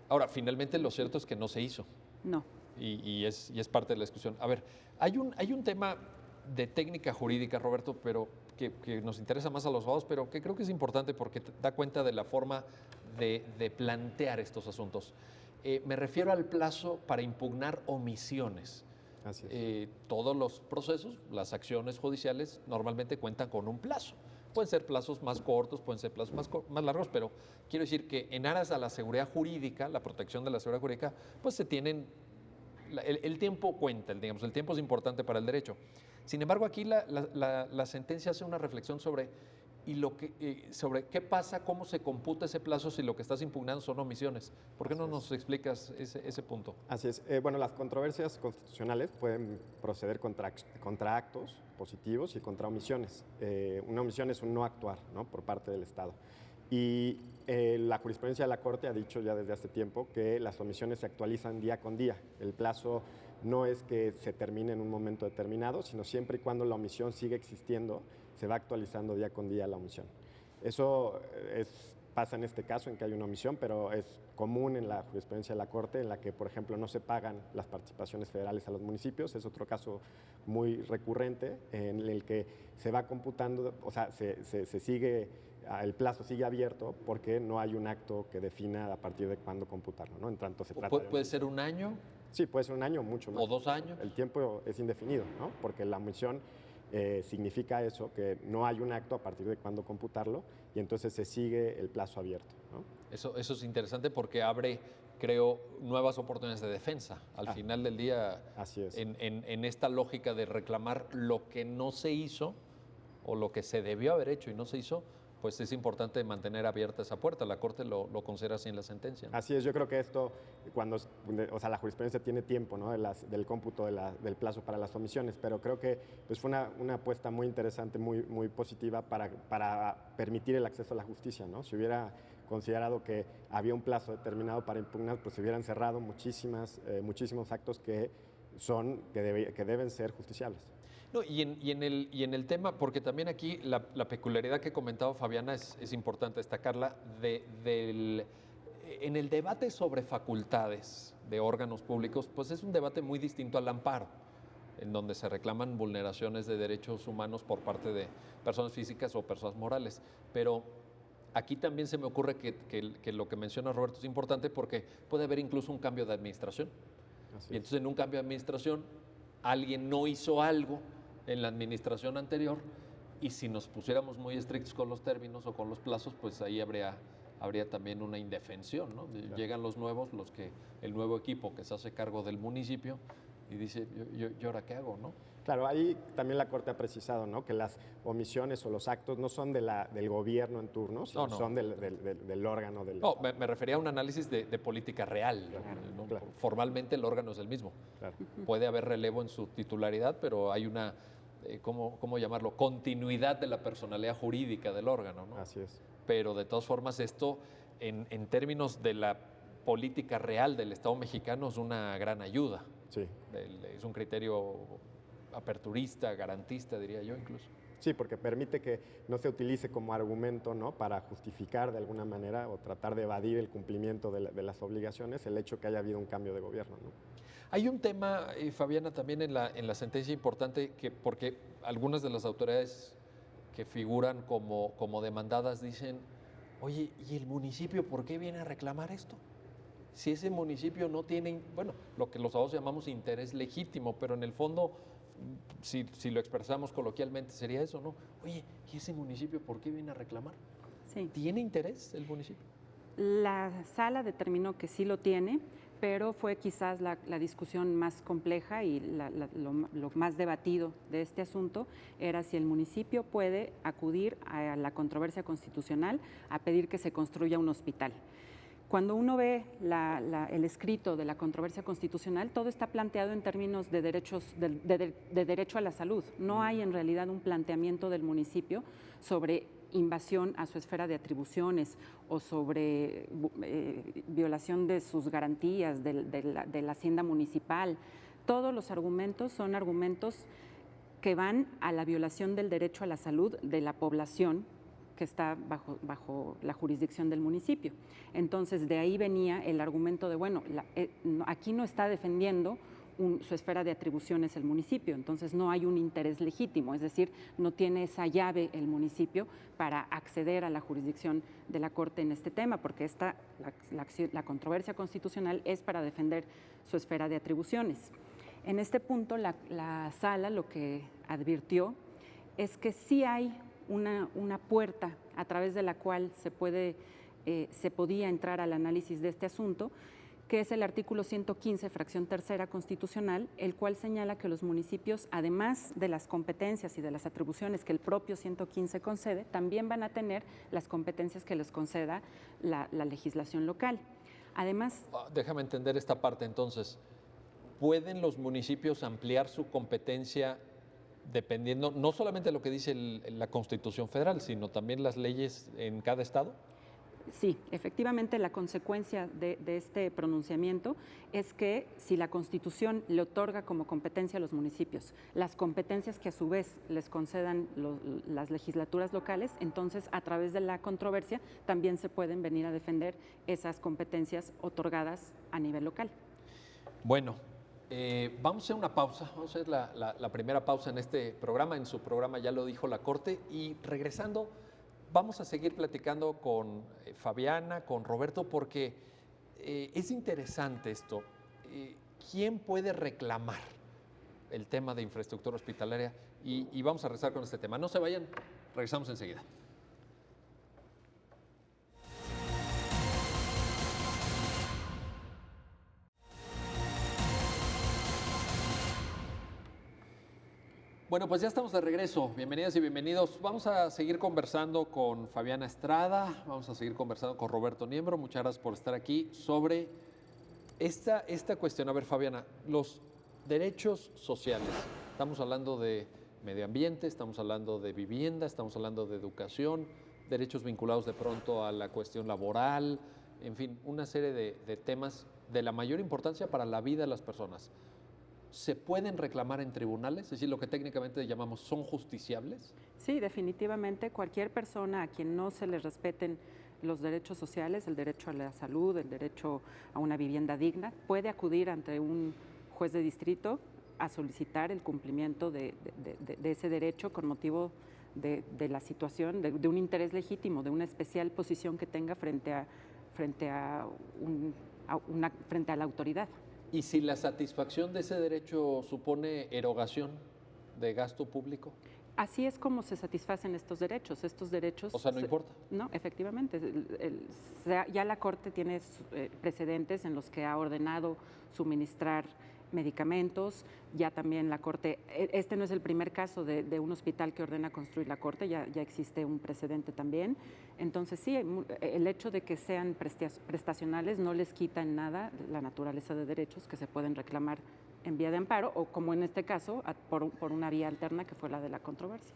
Ahora, finalmente lo cierto es que no se hizo. No. Y es parte de la discusión. A ver, hay un tema de técnica jurídica, Roberto, pero que nos interesa más a los abogados, pero que creo que es importante porque da cuenta de la forma de plantear estos asuntos. Me refiero al plazo para impugnar omisiones. Así es. Todos los procesos, las acciones judiciales, normalmente cuentan con un plazo. Pueden ser plazos más cortos, pueden ser plazos más largos, pero quiero decir que en aras a la seguridad jurídica, la protección de la seguridad jurídica, pues se tienen... El tiempo cuenta, digamos, el tiempo es importante para el derecho. Sin embargo, aquí la sentencia hace una reflexión sobre qué pasa, cómo se computa ese plazo si lo que estás impugnando son omisiones. ¿Por qué no nos explicas ese punto? Así es. Bueno, las controversias constitucionales pueden proceder contra actos positivos y contra omisiones. Una omisión es un no actuar, ¿no?, por parte del Estado. Y la jurisprudencia de la Corte ha dicho ya desde hace tiempo que las omisiones se actualizan día con día. El plazo no es que se termine en un momento determinado, sino siempre y cuando la omisión sigue existiendo, se va actualizando día con día la omisión. Eso pasa en este caso, en que hay una omisión, pero es común en la jurisprudencia de la Corte, en la que, por ejemplo, no se pagan las participaciones federales a los municipios. Es otro caso muy recurrente en el que se va computando, o sea, se sigue... el plazo sigue abierto porque no hay un acto que defina a partir de cuándo computarlo, ¿no? En tanto se trata ¿Puede ser un año? Sí, puede ser un año o mucho más. ¿O 2 años? El tiempo es indefinido, ¿no? Porque la omisión significa eso, que no hay un acto a partir de cuándo computarlo y entonces se sigue el plazo abierto, ¿no? Eso es interesante porque abre, creo, nuevas oportunidades de defensa. Al final del día, así es. En esta lógica de reclamar lo que no se hizo o lo que se debió haber hecho y no se hizo, pues es importante mantener abierta esa puerta. La Corte lo considera así en la sentencia, ¿no? Así es, yo creo que esto, la jurisprudencia tiene tiempo, ¿no?, del cómputo del plazo para las omisiones, pero creo que pues, fue una apuesta muy interesante, muy positiva para permitir el acceso a la justicia, ¿no? Si hubiera considerado que había un plazo determinado para impugnar, pues se hubieran cerrado muchísimos actos que que deben ser justiciables. No, y en el tema, porque también aquí la peculiaridad que comentaba Fabiana es importante destacarla, en el debate sobre facultades de órganos públicos, pues es un debate muy distinto al amparo, en donde se reclaman vulneraciones de derechos humanos por parte de personas físicas o personas morales. Pero aquí también se me ocurre que lo que menciona Roberto es importante porque puede haber incluso un cambio de administración. Y entonces en un cambio de administración alguien no hizo algo en la administración anterior y si nos pusiéramos muy estrictos con los términos o con los plazos, pues ahí habría también una indefensión, ¿no? Claro. Llegan los nuevos, el nuevo equipo que se hace cargo del municipio y dice, ¿yo ahora qué hago, no? Claro, ahí también la Corte ha precisado, ¿no?, que las omisiones o los actos no son del gobierno en turno, sino son del órgano. No, me refería a un análisis de política real. Claro, ¿no? Claro. Formalmente el órgano es el mismo. Claro. Puede haber relevo en su titularidad, pero hay una, ¿cómo llamarlo?, continuidad de la personalidad jurídica del órgano, ¿no? Así es. Pero de todas formas esto, en términos de la política real del Estado mexicano, es una gran ayuda. Sí. Es un criterio aperturista, garantista, diría yo incluso. Sí, porque permite que no se utilice como argumento, ¿no?, para justificar de alguna manera o tratar de evadir el cumplimiento de las obligaciones el hecho que haya habido un cambio de gobierno, ¿no? Hay un tema, Fabiana, también en la sentencia importante, porque algunas de las autoridades que figuran como demandadas dicen, oye, ¿y el municipio por qué viene a reclamar esto? Si ese municipio no tiene, bueno, lo que los abogados llamamos interés legítimo, pero en el fondo, si lo expresamos coloquialmente, sería eso, ¿no? Oye, ¿y ese municipio por qué viene a reclamar? Sí. ¿Tiene interés el municipio? La sala determinó que sí lo tiene, pero fue quizás la discusión más compleja y lo más debatido de este asunto era si el municipio puede acudir a la controversia constitucional a pedir que se construya un hospital. Cuando uno ve el escrito de la controversia constitucional, todo está planteado en términos de derecho a la salud. No hay en realidad un planteamiento del municipio sobre invasión a su esfera de atribuciones o sobre violación de sus garantías de la hacienda municipal. Todos los argumentos son argumentos que van a la violación del derecho a la salud de la población que está bajo la jurisdicción del municipio. Entonces, de ahí venía el argumento de, bueno, aquí no está defendiendo su esfera de atribuciones el municipio, entonces no hay un interés legítimo, es decir, no tiene esa llave el municipio para acceder a la jurisdicción de la Corte en este tema, porque la controversia constitucional es para defender su esfera de atribuciones. En este punto, la sala lo que advirtió es que sí hay una puerta a través de la cual se podía entrar al análisis de este asunto, que es el artículo 115, fracción tercera constitucional, el cual señala que los municipios, además de las competencias y de las atribuciones que el propio 115 concede, también van a tener las competencias que les conceda la legislación local. Además… Déjame entender esta parte entonces. ¿Pueden los municipios ampliar su competencia dependiendo no solamente de lo que dice la Constitución Federal, sino también las leyes en cada estado? Sí, efectivamente la consecuencia de este pronunciamiento es que si la Constitución le otorga como competencia a los municipios las competencias que a su vez les concedan las legislaturas locales, entonces a través de la controversia también se pueden venir a defender esas competencias otorgadas a nivel local. Bueno, vamos a hacer una pausa, vamos a hacer la primera pausa en este programa, en su programa ya lo dijo la Corte, y regresando vamos a seguir platicando con Fabiana, con Roberto, porque es interesante esto. ¿Quién puede reclamar el tema de infraestructura hospitalaria? Y vamos a regresar con este tema. No se vayan, regresamos enseguida. Bueno, pues ya estamos de regreso. Bienvenidas y bienvenidos. Vamos a seguir conversando con Fabiana Estrada, vamos a seguir conversando con Roberto Niembro. Muchas gracias por estar aquí sobre esta cuestión. A ver, Fabiana, los derechos sociales. Estamos hablando de medio ambiente, estamos hablando de vivienda, estamos hablando de educación, derechos vinculados de pronto a la cuestión laboral, en fin, una serie de temas de la mayor importancia para la vida de las personas. se pueden reclamar en tribunales? Es decir, lo que técnicamente llamamos, ¿son justiciables? Sí, definitivamente cualquier persona a quien no se le respeten los derechos sociales, el derecho a la salud, el derecho a una vivienda digna, puede acudir ante un juez de distrito a solicitar el cumplimiento de ese derecho con motivo de la situación, de un interés legítimo, de una especial posición que tenga frente a la autoridad. ¿Y si la satisfacción de ese derecho supone erogación de gasto público? Así es como se satisfacen estos derechos. Estos derechos. O sea, no importa. No, efectivamente. Ya la Corte tiene precedentes en los que ha ordenado suministrar medicamentos. Ya también la Corte, este no es el primer caso de un hospital que ordena construir la Corte, ya existe un precedente también. Entonces sí, el hecho de que sean prestacionales no les quita en nada la naturaleza de derechos que se pueden reclamar en vía de amparo o, como en este caso, por una vía alterna que fue la de la controversia.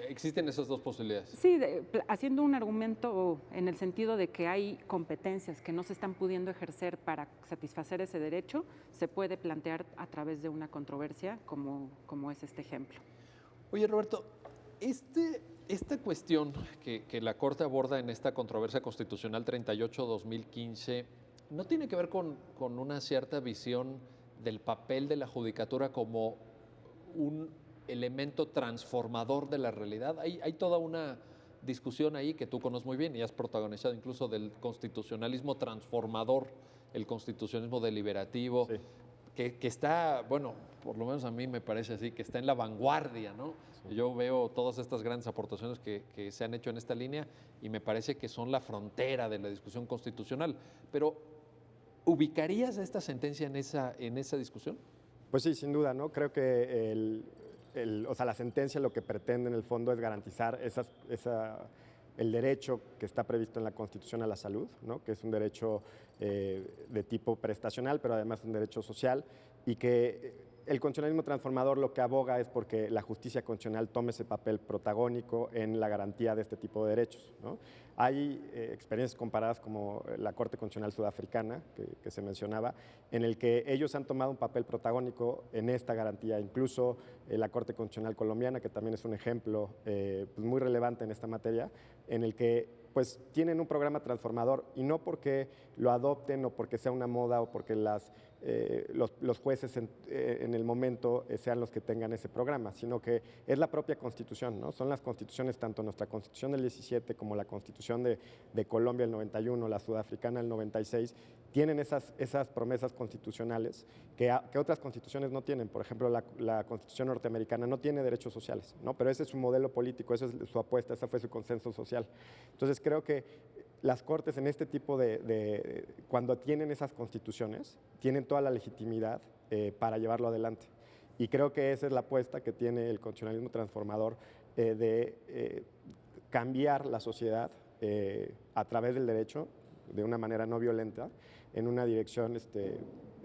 ¿Existen esas dos posibilidades? Sí, haciendo un argumento en el sentido de que hay competencias que no se están pudiendo ejercer para satisfacer ese derecho, se puede plantear a través de una controversia como es este ejemplo. Oye, Roberto, esta cuestión que la Corte aborda en esta controversia constitucional 38-2015 no tiene que ver con una cierta visión del papel de la judicatura como un elemento transformador de la realidad. Hay toda una discusión ahí que tú conoces muy bien y has protagonizado incluso del constitucionalismo transformador, el constitucionalismo deliberativo, sí, que está, bueno, por lo menos a mí me parece así, que está en la vanguardia, ¿no? Sí. Yo veo todas estas grandes aportaciones que se han hecho en esta línea y me parece que son la frontera de la discusión constitucional. Pero ¿ubicarías esta sentencia en esa discusión? Pues sí, sin duda, ¿no? Creo que la sentencia lo que pretende en el fondo es garantizar el derecho que está previsto en la Constitución a la salud, ¿no? Que es un derecho de tipo prestacional, pero además un derecho social, y que el constitucionalismo transformador lo que aboga es porque la justicia constitucional tome ese papel protagónico en la garantía de este tipo de derechos, ¿no? Hay experiencias comparadas como la Corte Constitucional Sudafricana, que se mencionaba, en el que ellos han tomado un papel protagónico en esta garantía. Incluso la Corte Constitucional Colombiana, que también es un ejemplo pues muy relevante en esta materia, en el que pues tienen un programa transformador, y no porque lo adopten o porque sea una moda o porque los jueces en el momento sean los que tengan ese programa, sino que es la propia Constitución, ¿no? Son las constituciones, tanto nuestra Constitución del 17 como la Constitución de Colombia el 91, la sudafricana el 96, tienen esas promesas constitucionales que otras constituciones no tienen. Por ejemplo, la Constitución norteamericana no tiene derechos sociales, ¿no? Pero ese es su modelo político, esa es su apuesta, ese fue su consenso social. Entonces creo que las Cortes en este tipo cuando tienen esas constituciones, tienen toda la legitimidad para llevarlo adelante. Y creo que esa es la apuesta que tiene el constitucionalismo transformador de cambiar la sociedad a través del derecho, de una manera no violenta, en una dirección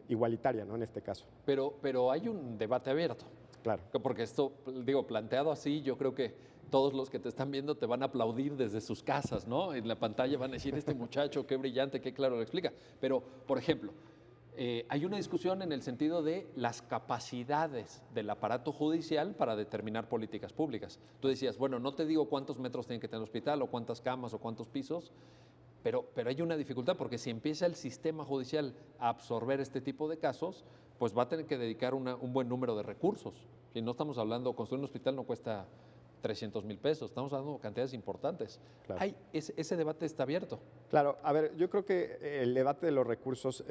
igualitaria, ¿no? En este caso. Pero hay un debate abierto. Claro. Porque esto, digo, planteado así, yo creo que todos los que te están viendo te van a aplaudir desde sus casas, ¿no? En la pantalla van a decir, este muchacho, qué brillante, qué claro lo explica. Pero, por ejemplo, hay una discusión en el sentido de las capacidades del aparato judicial para determinar políticas públicas. Tú decías, bueno, no te digo cuántos metros tiene que tener el hospital o cuántas camas o cuántos pisos, pero hay una dificultad, porque si empieza el sistema judicial a absorber este tipo de casos, pues va a tener que dedicar un buen número de recursos. Y no estamos hablando, construir un hospital no cuesta 300,000 pesos, estamos hablando de cantidades importantes. Claro. Ese debate está abierto. Claro, a ver, yo creo que el debate de los recursos,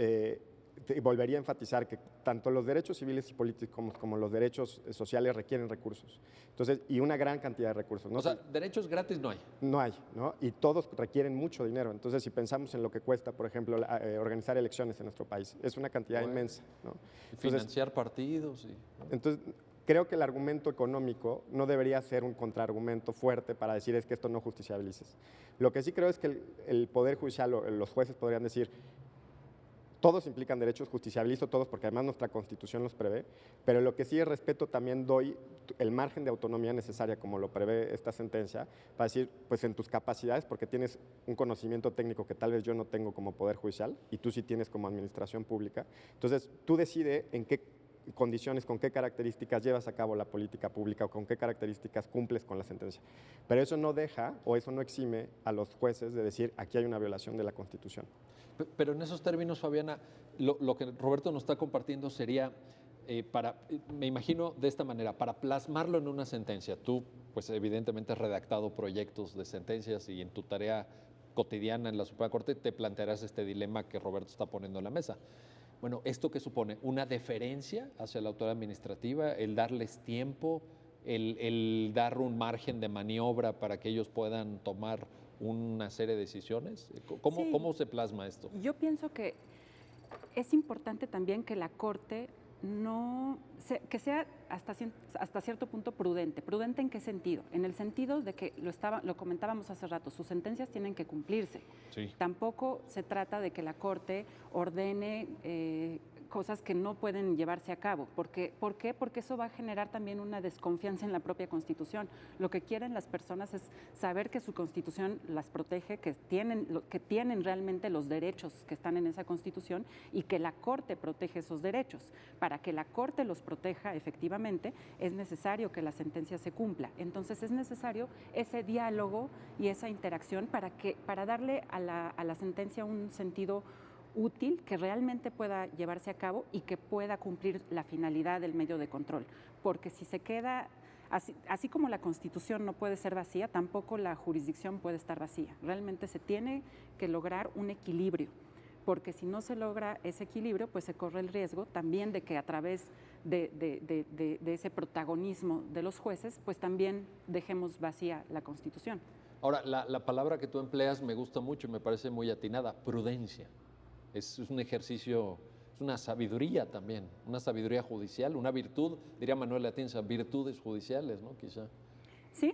volvería a enfatizar que tanto los derechos civiles y políticos como los derechos sociales requieren recursos. Entonces, y una gran cantidad de recursos, ¿no? O sea, derechos gratis no hay. No hay, ¿no? Y todos requieren mucho dinero. Entonces, si pensamos en lo que cuesta, por ejemplo, organizar elecciones en nuestro país, es una cantidad inmensa, ¿no? Financiar partidos. Entonces, creo que el argumento económico no debería ser un contraargumento fuerte para decir es que esto no justiciabilices. Lo que sí creo es que el Poder Judicial o los jueces podrían decir, todos implican derechos, justiciabilizo todos porque además nuestra Constitución los prevé, pero lo que sí es respeto, también doy el margen de autonomía necesaria, como lo prevé esta sentencia, para decir, pues en tus capacidades, porque tienes un conocimiento técnico que tal vez yo no tengo como Poder Judicial y tú sí tienes como administración pública, entonces tú decides en qué condiciones, con qué características llevas a cabo la política pública o con qué características cumples con la sentencia. Pero eso no deja o eso no exime a los jueces de decir aquí hay una violación de la Constitución. Pero en esos términos, Fabiana, lo que Roberto nos está compartiendo sería, me imagino de esta manera, para plasmarlo en una sentencia. Tú, pues evidentemente has redactado proyectos de sentencias y en tu tarea cotidiana en la Suprema Corte te plantearás este dilema que Roberto está poniendo en la mesa. Bueno, ¿esto qué supone? ¿Una deferencia hacia la autoridad administrativa? ¿El darles tiempo? ¿El dar un margen de maniobra para que ellos puedan tomar una serie de decisiones? ¿Cómo se plasma esto? Yo pienso que es importante también que la Corte que sea hasta cierto punto prudente. ¿Prudente en qué sentido? En el sentido de que lo comentábamos hace rato, sus sentencias tienen que cumplirse. Sí. Tampoco se trata de que la Corte ordene cosas que no pueden llevarse a cabo. ¿Por qué? Porque eso va a generar también una desconfianza en la propia Constitución. Lo que quieren las personas es saber que su Constitución las protege, que tienen realmente los derechos que están en esa Constitución y que la Corte protege esos derechos. Para que la Corte los proteja efectivamente, es necesario que la sentencia se cumpla. Entonces es necesario ese diálogo y esa interacción para darle a la sentencia un sentido útil, que realmente pueda llevarse a cabo y que pueda cumplir la finalidad del medio de control. Porque si se queda, así como la Constitución no puede ser vacía, tampoco la jurisdicción puede estar vacía. Realmente se tiene que lograr un equilibrio, porque si no se logra ese equilibrio, pues se corre el riesgo también de que a través de ese protagonismo de los jueces, pues también dejemos vacía la Constitución. Ahora, la palabra que tú empleas me gusta mucho y me parece muy atinada, prudencia. Es un ejercicio, es una sabiduría también, una sabiduría judicial, una virtud, diría Manuel Atienza, virtudes judiciales, ¿no? Quizá. Sí,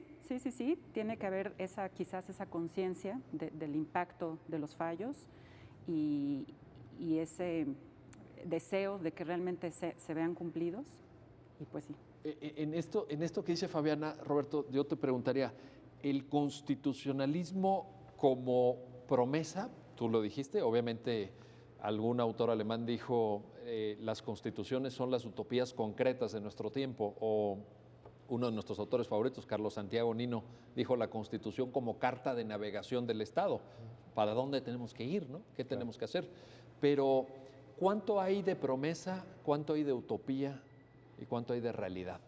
tiene que haber quizás esa conciencia del impacto de los fallos y ese deseo de que realmente se vean cumplidos, y pues sí. En esto que dice Fabiana, Roberto, yo te preguntaría, ¿el constitucionalismo como promesa? Tú lo dijiste, obviamente algún autor alemán dijo, las constituciones son las utopías concretas de nuestro tiempo, o uno de nuestros autores favoritos, Carlos Santiago Nino, dijo la Constitución como carta de navegación del Estado, para dónde tenemos que ir, ¿no? ¿Qué tenemos que hacer? Pero, ¿cuánto hay de promesa, cuánto hay de utopía y cuánto hay de realidad?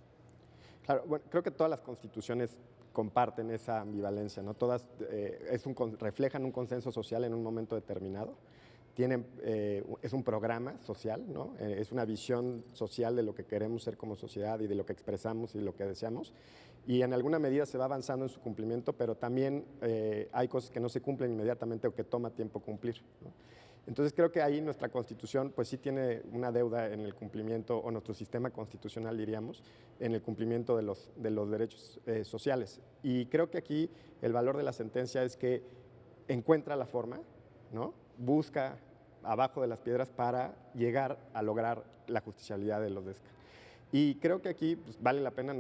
Claro, bueno, creo que todas las constituciones comparten esa ambivalencia, ¿no? Todas reflejan un consenso social en un momento determinado. Es un programa social, ¿no? Es una visión social de lo que queremos ser como sociedad y de lo que expresamos y lo que deseamos. Y en alguna medida se va avanzando en su cumplimiento, pero también hay cosas que no se cumplen inmediatamente o que toma tiempo cumplir, ¿no? Entonces creo que ahí nuestra Constitución pues sí tiene una deuda en el cumplimiento, o nuestro sistema constitucional diríamos, en el cumplimiento de los derechos sociales. Y creo que aquí el valor de la sentencia es que encuentra la forma, ¿no? Busca abajo de las piedras para llegar a lograr la justiciabilidad de los DESCA. Y creo que aquí pues, vale la pena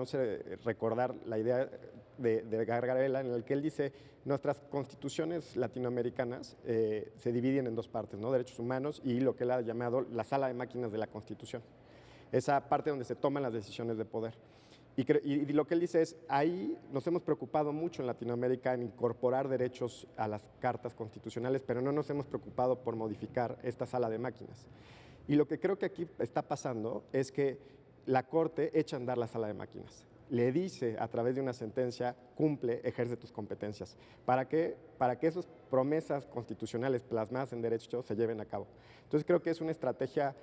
recordar la idea de Gargarella, en el que él dice, nuestras constituciones latinoamericanas se dividen en dos partes, ¿no? Derechos humanos y lo que él ha llamado la sala de máquinas de la Constitución, esa parte donde se toman las decisiones de poder. Y lo que él dice es, ahí nos hemos preocupado mucho en Latinoamérica en incorporar derechos a las cartas constitucionales, pero no nos hemos preocupado por modificar esta sala de máquinas. Y lo que creo que aquí está pasando es que la Corte echa a andar la sala de máquinas. Le dice a través de una sentencia, cumple, ejerce tus competencias. ¿Para qué? Para que esas promesas constitucionales plasmadas en derechos se lleven a cabo. Entonces creo que es una estrategia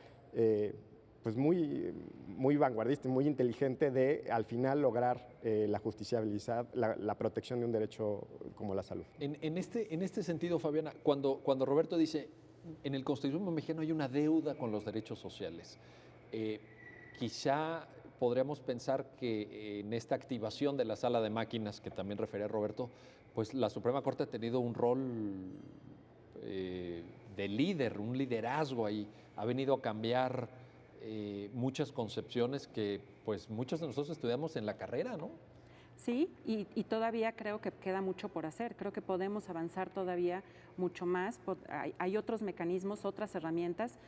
pues muy vanguardista y muy inteligente de al final lograr la justiciabilidad, la protección de un derecho como la salud. En este sentido, Fabiana, cuando Roberto dice, en el constitucionalismo mexicano hay una deuda con los derechos sociales, quizá podríamos pensar que en esta activación de la sala de máquinas, que también refería Roberto, pues la Suprema Corte ha tenido un rol de líder, un liderazgo ahí, ha venido a cambiar muchas concepciones que pues muchos de nosotros estudiamos en la carrera, ¿no? Sí, y todavía creo que queda mucho por hacer. Creo que podemos avanzar todavía mucho más. Hay otros mecanismos, otras herramientas.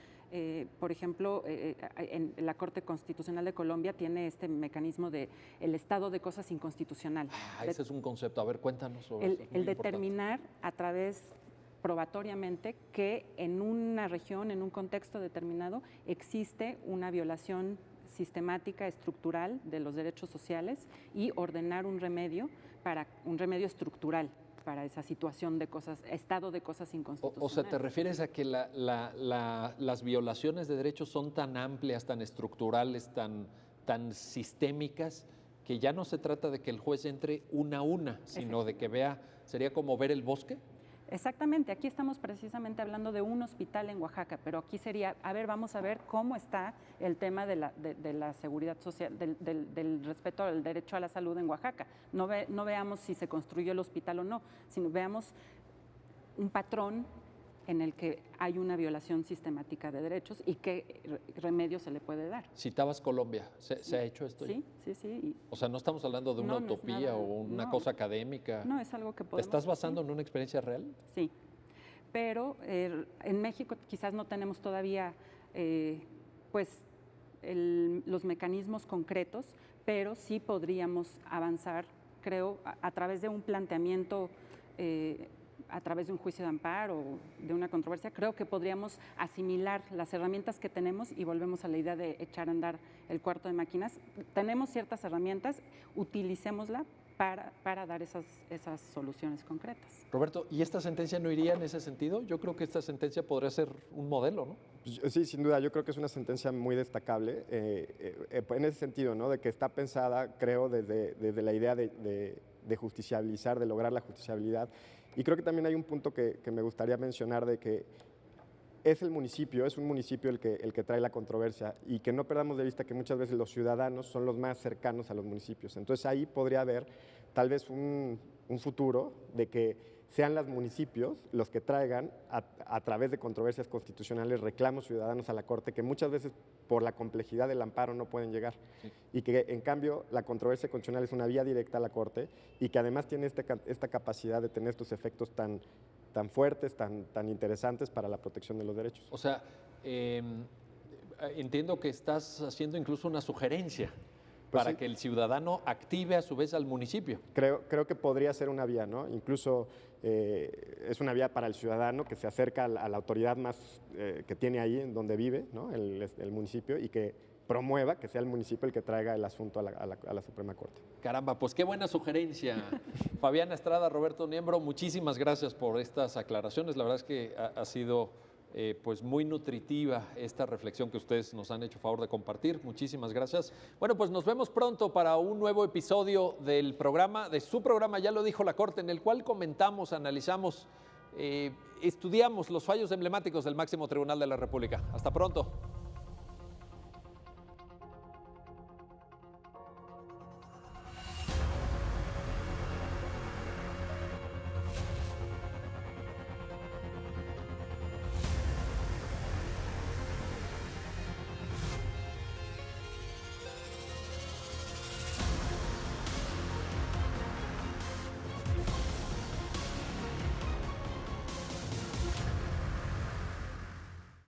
Por ejemplo, en la Corte Constitucional de Colombia tiene este mecanismo de el estado de cosas inconstitucional. Ese es un concepto. A ver, cuéntanos sobre eso. El determinar a través probatoriamente que en una región, en un contexto determinado, existe una violación sistemática, estructural de los derechos sociales y ordenar un remedio estructural para esa situación de cosas, estado de cosas inconstitucionales. O sea, ¿te refieres a que las violaciones de derechos son tan amplias, tan estructurales, tan sistémicas, que ya no se trata de que el juez entre una a una, sino de que vea, sería como ver el bosque? Exactamente, aquí estamos precisamente hablando de un hospital en Oaxaca, pero aquí sería, vamos a ver cómo está el tema de la seguridad social, del respeto al derecho a la salud en Oaxaca. No veamos si se construyó el hospital o no, sino veamos un patrón en el que hay una violación sistemática de derechos y qué remedio se le puede dar. Citabas Colombia, ¿se ha hecho esto? Sí. O sea, no estamos hablando de una utopía o una cosa académica. No, es algo que podemos... ¿Te estás basando en una experiencia real? Sí, pero en México quizás no tenemos todavía los mecanismos concretos, pero sí podríamos avanzar, creo, a través de un planteamiento a través de un juicio de amparo o de una controversia, creo que podríamos asimilar las herramientas que tenemos y volvemos a la idea de echar a andar el cuarto de máquinas. Tenemos ciertas herramientas, utilicémosla para dar esas soluciones concretas. Roberto, ¿y esta sentencia no iría en ese sentido? Yo creo que esta sentencia podría ser un modelo, ¿no? Sí, sin duda, yo creo que es una sentencia muy destacable en ese sentido, ¿no? De que está pensada, creo, desde la idea de justiciabilizar, de lograr la justiciabilidad. Y creo que también hay un punto que me gustaría mencionar de que es un municipio el que trae la controversia y que no perdamos de vista que muchas veces los ciudadanos son los más cercanos a los municipios. Entonces ahí podría haber tal vez un futuro de que sean los municipios los que traigan a través de controversias constitucionales reclamos ciudadanos a la Corte que muchas veces por la complejidad del amparo no pueden llegar. Sí. Y que en cambio la controversia constitucional es una vía directa a la Corte y que además tiene esta capacidad de tener estos efectos tan fuertes, tan interesantes para la protección de los derechos. O sea, entiendo que estás haciendo incluso una sugerencia para que el ciudadano active a su vez al municipio. Creo que podría ser una vía, ¿no? Incluso es una vía para el ciudadano que se acerca a la autoridad más que tiene ahí en donde vive, ¿no? el municipio, y que promueva que sea el municipio el que traiga el asunto a la Suprema Corte. Caramba, pues qué buena sugerencia. Fabiana Estrada, Roberto Niembro, muchísimas gracias por estas aclaraciones. La verdad es que ha sido pues muy nutritiva esta reflexión que ustedes nos han hecho favor de compartir. Muchísimas gracias. Bueno, pues nos vemos pronto para un nuevo episodio del programa, de su programa, Ya lo dijo la Corte, en el cual comentamos, analizamos, estudiamos los fallos emblemáticos del máximo tribunal de la República. Hasta pronto.